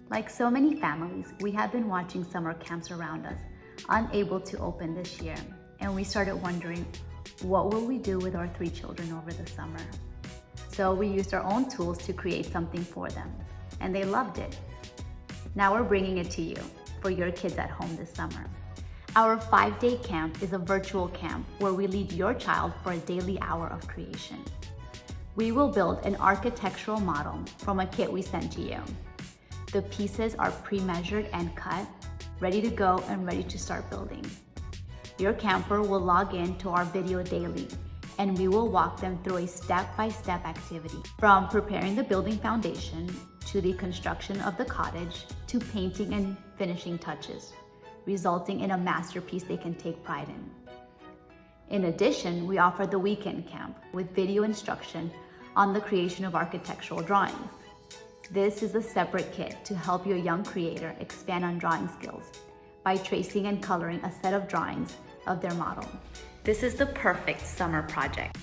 Like so many families, we have been watching summer camps around us, unable to open this year, and we started wondering, what will we do with our 3 children over the summer? So we used our own tools to create something for them, and they loved it. Now we're bringing it to you for your kids at home this summer. Our 5-day camp is a virtual camp where we lead your child for a daily hour of creation. We will build an architectural model from a kit we sent to you. The pieces are pre-measured and cut, ready to go and ready to start building. Your camper will log in to our video daily, and we will walk them through a step-by-step activity, from preparing the building foundation to the construction of the cottage to painting and finishing touches, resulting in a masterpiece they can take pride in. In addition, we offer the weekend camp with video instruction on the creation of architectural drawings. This is a separate kit to help your young creator expand on drawing skills by tracing and coloring a set of drawings of their model. This is the perfect summer project.